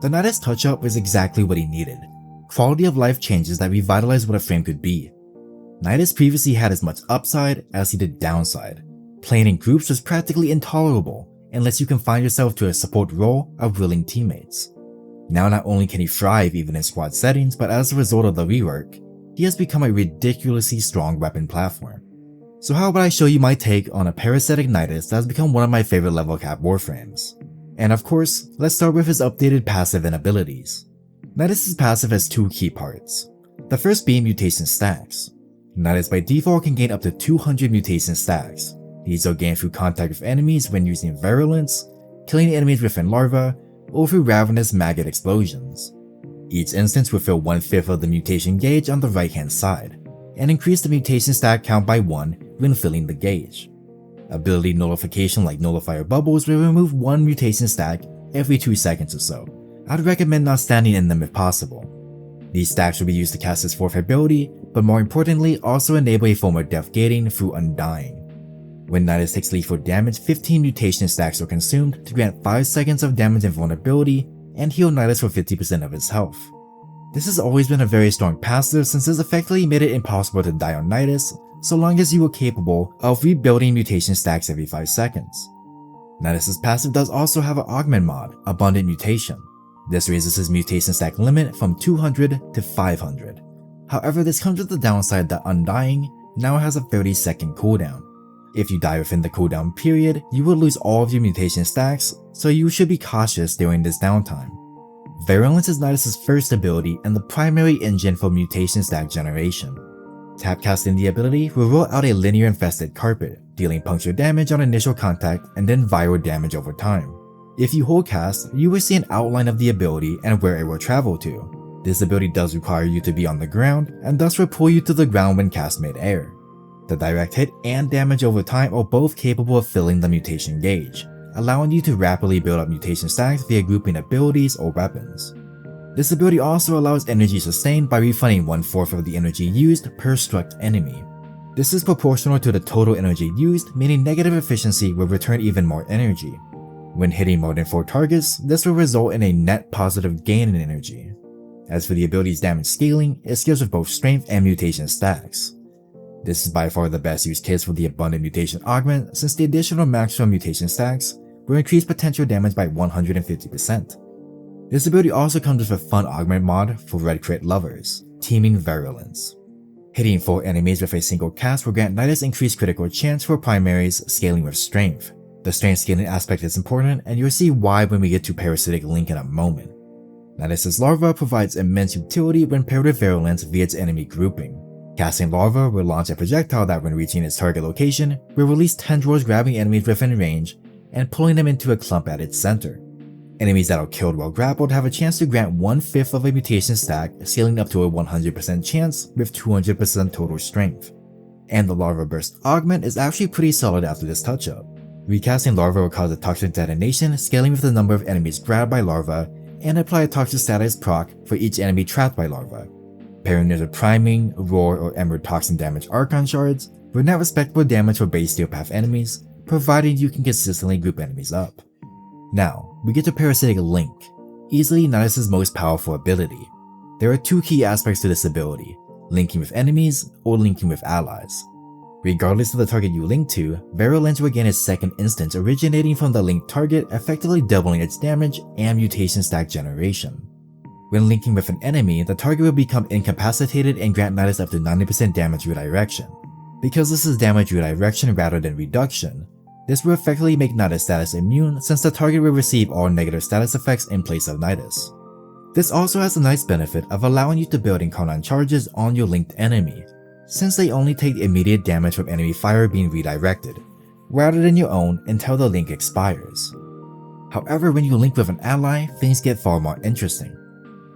The Nidus touch-up was exactly what he needed. Quality of life changes that revitalized what a frame could be. Nidus previously had as much upside as he did downside. Playing in groups was practically intolerable unless you confined yourself to a support role of willing teammates. Now not only can he thrive even in squad settings, but as a result of the rework, he has become a ridiculously strong weapon platform. So how about I show you my take on a Parasitic Nidus that has become one of my favorite level cap warframes. And of course, let's start with his updated passive and abilities. Nidus' passive has two key parts. The first being mutation stacks. Nidus by default can gain up to 200 mutation stacks. These are gained through contact with enemies when using Virulence, killing enemies within Larva, or through Ravenous maggot explosions. Each instance will fill 1/5 of the mutation gauge on the right hand side, and increase the mutation stack count by 1 when filling the gauge. Ability nullification like Nullifier Bubbles will remove 1 mutation stack every 2 seconds or so. I'd recommend not standing in them if possible. These stacks will be used to cast his 4th ability, but more importantly also enable a form of death gating through Undying. When Nidus takes lethal damage, 15 mutation stacks are consumed to grant 5 seconds of damage and vulnerability and heal Nidus for 50% of his health. This has always been a very strong passive since it's effectively made it impossible to die on Nidus so long as you were capable of rebuilding mutation stacks every 5 seconds. Nidus' passive does also have an augment mod, Abundant Mutation. This raises his mutation stack limit from 200 to 500. However, this comes with the downside that Undying now has a 30-second cooldown. If you die within the cooldown period, you will lose all of your mutation stacks, so you should be cautious during this downtime. Virulence is Nidus' first ability and the primary engine for mutation stack generation. Tap casting the ability will roll out a linear infested carpet, dealing puncture damage on initial contact and then viral damage over time. If you hold cast, you will see an outline of the ability and where it will travel to. This ability does require you to be on the ground and thus will pull you to the ground when cast mid-air. The direct hit and damage over time are both capable of filling the mutation gauge, allowing you to rapidly build up mutation stacks via grouping abilities or weapons. This ability also allows energy sustained by refunding 1/4 of the energy used per struck enemy. This is proportional to the total energy used, meaning negative efficiency will return even more energy. When hitting more than 4 targets, this will result in a net positive gain in energy. As for the ability's damage scaling, it scales with both strength and mutation stacks. This is by far the best use case for the Abundant Mutation Augment since the additional maximum mutation stacks will increase potential damage by 150%. This ability also comes with a fun augment mod for red crit lovers, Teaming Virulence. Hitting 4 enemies with a single cast will grant Nidus increased critical chance for primaries scaling with strength. The strength scaling aspect is important and you'll see why when we get to Parasitic Link in a moment. Nidus' Larva provides immense utility when paired with Virulence via its enemy grouping. Casting Larva will launch a projectile that when reaching its target location will release tendrils grabbing enemies within range and pulling them into a clump at its center. Enemies that are killed while grappled have a chance to grant 1/5 of a mutation stack, scaling up to a 100% chance with 200% total strength. And the Larva Burst Augment is actually pretty solid after this touch-up. Recasting Larva will cause a toxic detonation, scaling with the number of enemies grabbed by Larva, and apply a toxic status proc for each enemy trapped by Larva. Pairing this with Priming, Roar, or Emerald Toxin damage Archon Shards will net respectable damage for base Steel Path enemies, provided you can consistently group enemies up. Now, we get to Parasitic Link, easily Nidus' most powerful ability. There are 2 key aspects to this ability, linking with enemies or linking with allies. Regardless of the target you link to, Virulence will gain its second instance originating from the linked target, effectively doubling its damage and mutation stack generation. When linking with an enemy, the target will become incapacitated and grant Nidus up to 90% damage redirection. Because this is damage redirection rather than reduction, this will effectively make Nidus status immune since the target will receive all negative status effects in place of Nidus. This also has a nice benefit of allowing you to build Archon charges on your linked enemy, since they only take immediate damage from enemy fire being redirected, rather than your own until the link expires. However, when you link with an ally, things get far more interesting.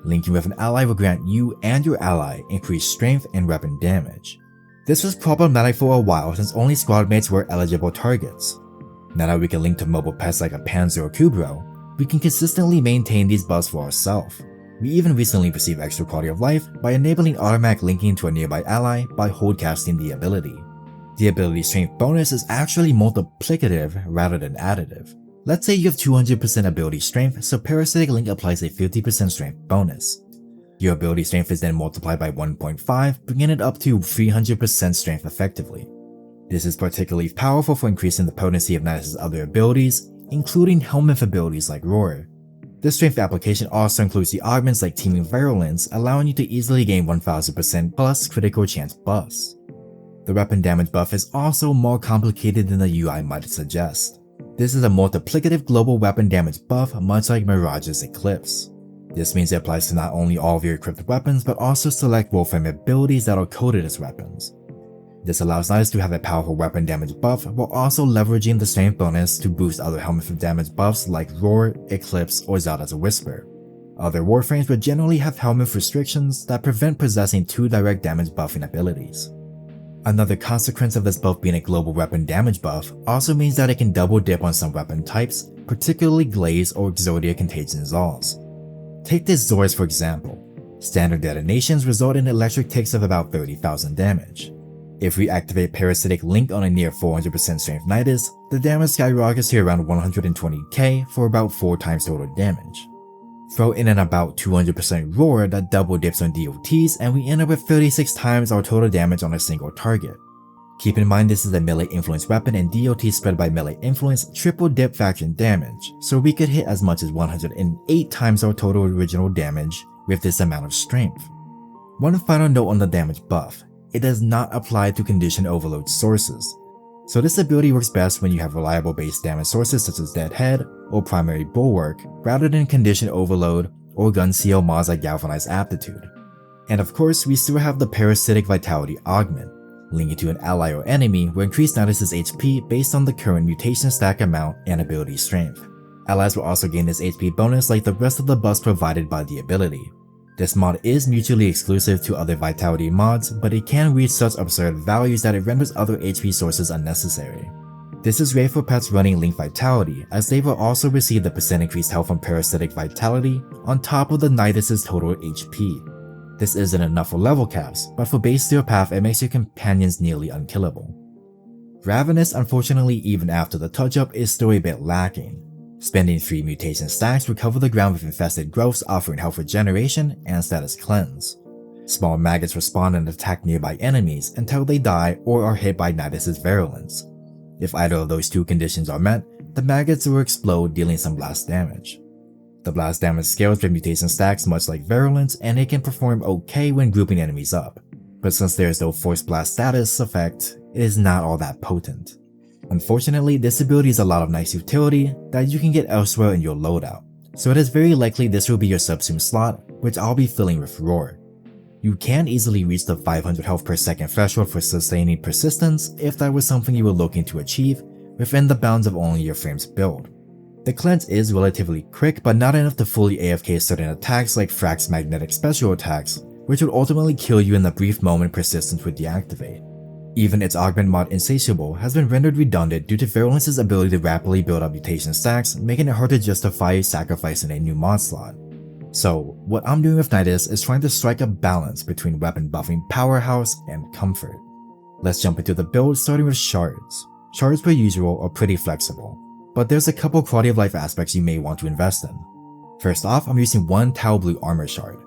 Linking with an ally will grant you and your ally increased strength and weapon damage. This was problematic for a while since only squad mates were eligible targets. Now that we can link to mobile pets like a Panzer or Kubro, we can consistently maintain these buffs for ourselves. We even recently received extra quality of life by enabling automatic linking to a nearby ally by hold casting the ability. The ability strength bonus is actually multiplicative rather than additive. Let's say you have 200% ability strength, so Parasitic Link applies a 50% strength bonus. Your ability strength is then multiplied by 1.5, bringing it up to 300% strength effectively. This is particularly powerful for increasing the potency of Nidus' other abilities, including helmet abilities like Roar. This strength application also includes the augments like Teaming Virulence, allowing you to easily gain 1000% plus critical chance buffs. The weapon damage buff is also more complicated than the UI might suggest. This is a multiplicative global weapon damage buff much like Mirage's Eclipse. This means it applies to not only all of your equipped weapons but also select WARFRAME abilities that are coded as weapons. This allows Nidus to have a powerful weapon damage buff while also leveraging the strength bonus to boost other helmet damage buffs like Roar, Eclipse, or Zelda's Whisper. Other Warframes would generally have helmet restrictions that prevent possessing two direct damage buffing abilities. Another consequence of this buff being a global weapon damage buff also means that it can double dip on some weapon types, particularly Glaze or Exodia Contagion Zols. Take this Zors for example. Standard detonations result in electric ticks of about 30,000 damage. If we activate Parasitic Link on a near 400% strength Nidus, the damage skyrockets to around 120k for about 4 times total damage. Throw in an about 200% Roar that double dips on DOTs and we end up with 36 times our total damage on a single target. Keep in mind this is a melee influence weapon and DOT spread by melee influence triple dip faction damage, so we could hit as much as 108 times our total original damage with this amount of strength. One final note on the damage buff. It does not apply to condition overload sources. So this ability works best when you have reliable base damage sources such as Deadhead or Primary Bulwark rather than condition overload or gun seal mods like Galvanized Aptitude. And of course, we still have the Parasitic Vitality Augment. Linking to an ally or enemy will increase Nidus' HP based on the current mutation stack amount and ability strength. Allies will also gain this HP bonus like the rest of the buffs provided by the ability. This mod is mutually exclusive to other Vitality mods, but it can reach such absurd values that it renders other HP sources unnecessary. This is great for pets running Link Vitality, as they will also receive the percent increased health from Parasitic Vitality on top of the Nidus' total HP. This isn't enough for level caps, but for base Steel Path it makes your companions nearly unkillable. Ravenous, unfortunately, even after the touch-up, is still a bit lacking. Spending 3 mutation stacks will cover the ground with infested growths offering health regeneration and status cleanse. Small maggots respawn and attack nearby enemies until they die or are hit by Nidus' Virulence. If either of those two conditions are met, the maggots will explode, dealing some blast damage. The blast damage scales with mutation stacks much like Virulence, and it can perform okay when grouping enemies up, but since there is no force blast status effect, it is not all that potent. Unfortunately, this ability is a lot of nice utility that you can get elsewhere in your loadout, so it is very likely this will be your Subsume slot, which I'll be filling with Roar. You can easily reach the 500 health per second threshold for sustaining persistence if that was something you were looking to achieve within the bounds of only your frame's build. The cleanse is relatively quick, but not enough to fully AFK certain attacks like Frax's magnetic special attacks, which would ultimately kill you in the brief moment persistence would deactivate. Even its augment mod Insatiable has been rendered redundant due to Virulence's ability to rapidly build up mutation stacks, making it hard to justify sacrificing a new mod slot. So, what I'm doing with Nidus is trying to strike a balance between weapon buffing powerhouse and comfort. Let's jump into the build, starting with Shards. Shards per usual are pretty flexible, but there's a couple quality of life aspects you may want to invest in. First off, I'm using 1 Tau Blue Armor Shard.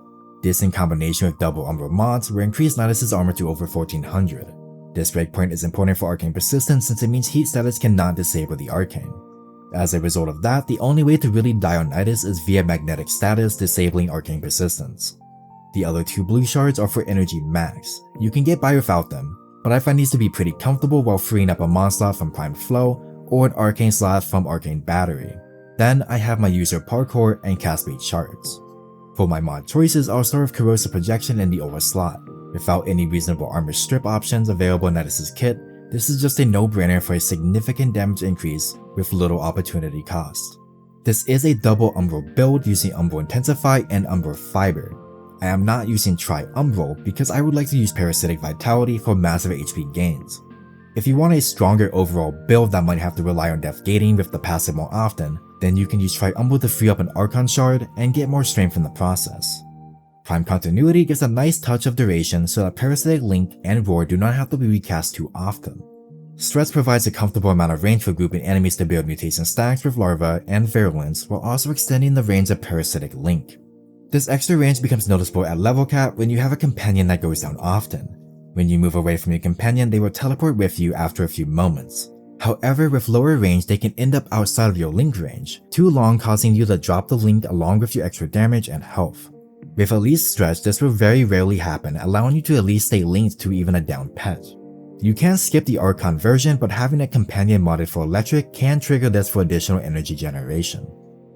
This in combination with double Umbra mods will increase Nidus' armor to over 1400. This breakpoint is important for arcane persistence since it means heat status cannot disable the arcane. As a result of that, the only way to really die on Nidus is via magnetic status disabling arcane persistence. The other 2 blue shards are for energy max. You can get by without them, but I find these to be pretty comfortable while freeing up a mod slot from Primed Flow or an arcane slot from Arcane Battery. Then I have my user Parkour and Cascade shards. For my mod choices, I'll start with Corrosive Projection in the over slot. Without any reasonable armor strip options available in Nidus' kit, this is just a no-brainer for a significant damage increase with little opportunity cost. This is a double Umbral build using Umbral Intensify and Umbral Fiber. I am not using Tri-Umbral because I would like to use Parasitic Vitality for massive HP gains. If you want a stronger overall build that might have to rely on death gating with the passive more often, then you can use Tri-Umbral to free up an Archon Shard and get more strength in the process. Prime Continuity gives a nice touch of duration so that Parasitic Link and Roar do not have to be recast too often. Stress provides a comfortable amount of range for grouping enemies to build mutation stacks with Larva and Virulence while also extending the range of Parasitic Link. This extra range becomes noticeable at level cap when you have a companion that goes down often. When you move away from your companion, they will teleport with you after a few moments. However, with lower range, they can end up outside of your link range, too long causing you to drop the link along with your extra damage and health. With at least stretch, this will very rarely happen, allowing you to at least stay linked to even a down pet. You can skip the Archon version, but having a companion modded for electric can trigger this for additional energy generation.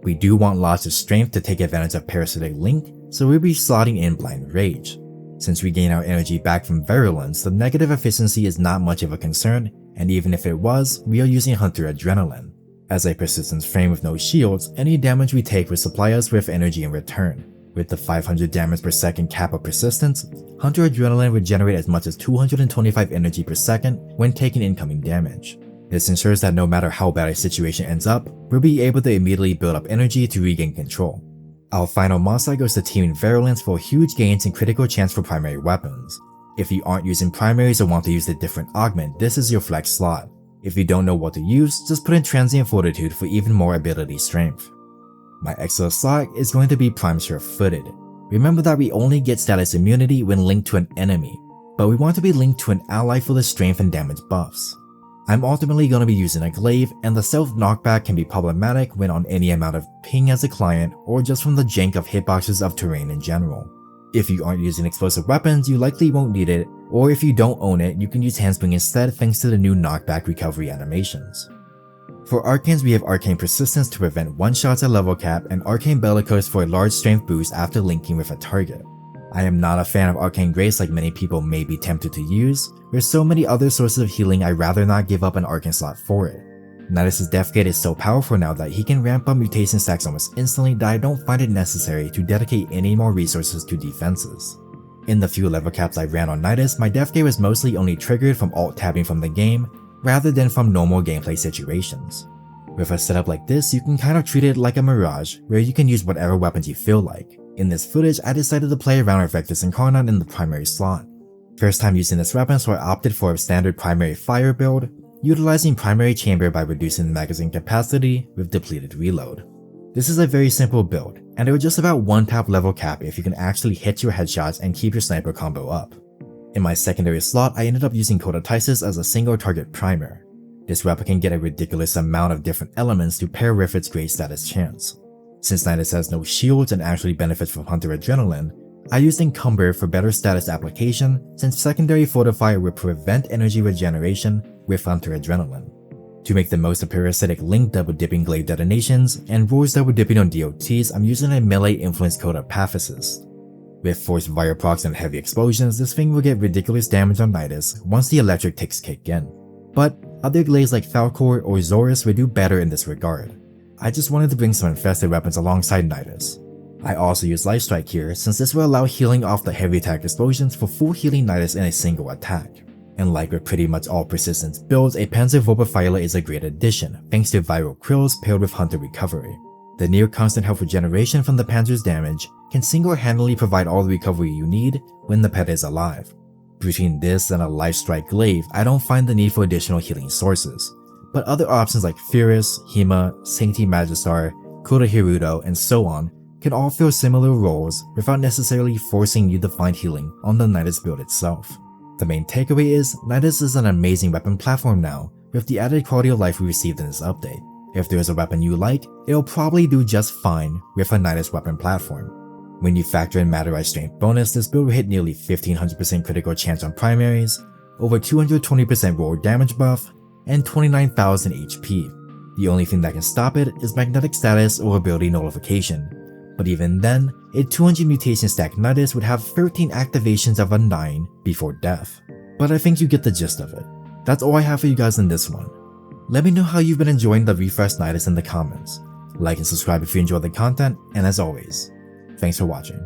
We do want lots of strength to take advantage of Parasitic Link, so we'll be slotting in Blind Rage. Since we gain our energy back from Virulence, the negative efficiency is not much of a concern, and even if it was, we are using Hunter Adrenaline. As a persistence frame with no shields, any damage we take will supply us with energy in return. With the 500 damage per second cap of persistence, Hunter Adrenaline would generate as much as 225 energy per second when taking incoming damage. This ensures that no matter how bad a situation ends up, we'll be able to immediately build up energy to regain control. Our final mod slot goes to teaming Virulence for huge gains and critical chance for primary weapons. If you aren't using primaries or want to use a different augment, this is your flex slot. If you don't know what to use, just put in Transient Fortitude for even more ability strength. My extra slot is going to be Prime Sure-Footed. Remember that we only get status immunity when linked to an enemy, but we want to be linked to an ally for the strength and damage buffs. I'm ultimately going to be using a glaive, and the self knockback can be problematic when on any amount of ping as a client or just from the jank of hitboxes of terrain in general. If you aren't using explosive weapons, you likely won't need it, or if you don't own it, you can use Handspring instead thanks to the new knockback recovery animations. For Arcanes, we have Arcane Persistence to prevent one-shots at level cap and Arcane Bellicose for a large strength boost after linking with a target. I am not a fan of Arcane Grace like many people may be tempted to use. With so many other sources of healing, I'd rather not give up an Arcane slot for it. Nidus' Death Gate is so powerful now that he can ramp up mutation stacks almost instantly that I don't find it necessary to dedicate any more resources to defenses. In the few level caps I ran on Nidus, my Death Gate was mostly only triggered from alt-tabbing from the game, rather than from normal gameplay situations. With a setup like this, you can kind of treat it like a Mirage, where you can use whatever weapons you feel like. In this footage, I decided to play around with Vectis and Incarnate in the primary slot. First time using this weapon, so I opted for a standard primary fire build, utilizing primary chamber by reducing the magazine capacity with depleted reload. This is a very simple build, and it will just about one-tap level cap if you can actually hit your headshots and keep your sniper combo up. In my secondary slot, I ended up using Coda Tysis as a single target primer. This weapon can get a ridiculous amount of different elements to pair with its great status chance. Since Nidus has no shields and actually benefits from Hunter Adrenaline, I used Encumber for better status application since secondary Fortifier will prevent energy regeneration with Hunter Adrenaline. To make the most of Parasitic Link double dipping glaive detonations and Roars double dipping on DOTs, I'm using a melee influenced Coda Pathocyst. With forced Vire procs and heavy explosions, this thing will get ridiculous damage on Nidus once the electric ticks kick in. But other glaives like Falcor or Zorus will do better in this regard. I just wanted to bring some infested weapons alongside Nidus. I also use Lifestrike here since this will allow healing off the heavy attack explosions for full healing Nidus in a single attack. And like with pretty much all persistence builds, a Panzer Vorpaphyla is a great addition thanks to Viral Krills paired with Hunter Recovery. The near constant health regeneration from the Panzer's damage can single-handedly provide all the recovery you need when the pet is alive. Between this and a Lifestrike glaive, I don't find the need for additional healing sources. But other options like Furus, Hema, Sancti Magistar, Coda Hirudo, and so on can all fill similar roles without necessarily forcing you to find healing on the Nidus build itself. The main takeaway is, Nidus is an amazing weapon platform now, with the added quality of life we received in this update. If there is a weapon you like, it'll probably do just fine with a Nidus weapon platform. When you factor in Matter Eye Strength bonus, this build will hit nearly 1500% critical chance on primaries, over 220% roll damage buff, and 29,000 HP. The only thing that can stop it is magnetic status or ability nullification, but even then, a 200 mutation stack Nidus would have 13 activations of a 9 before death. But I think you get the gist of it. That's all I have for you guys in this one. Let me know how you've been enjoying the refreshed Nidus in the comments. Like and subscribe if you enjoyed the content, and as always, thanks for watching.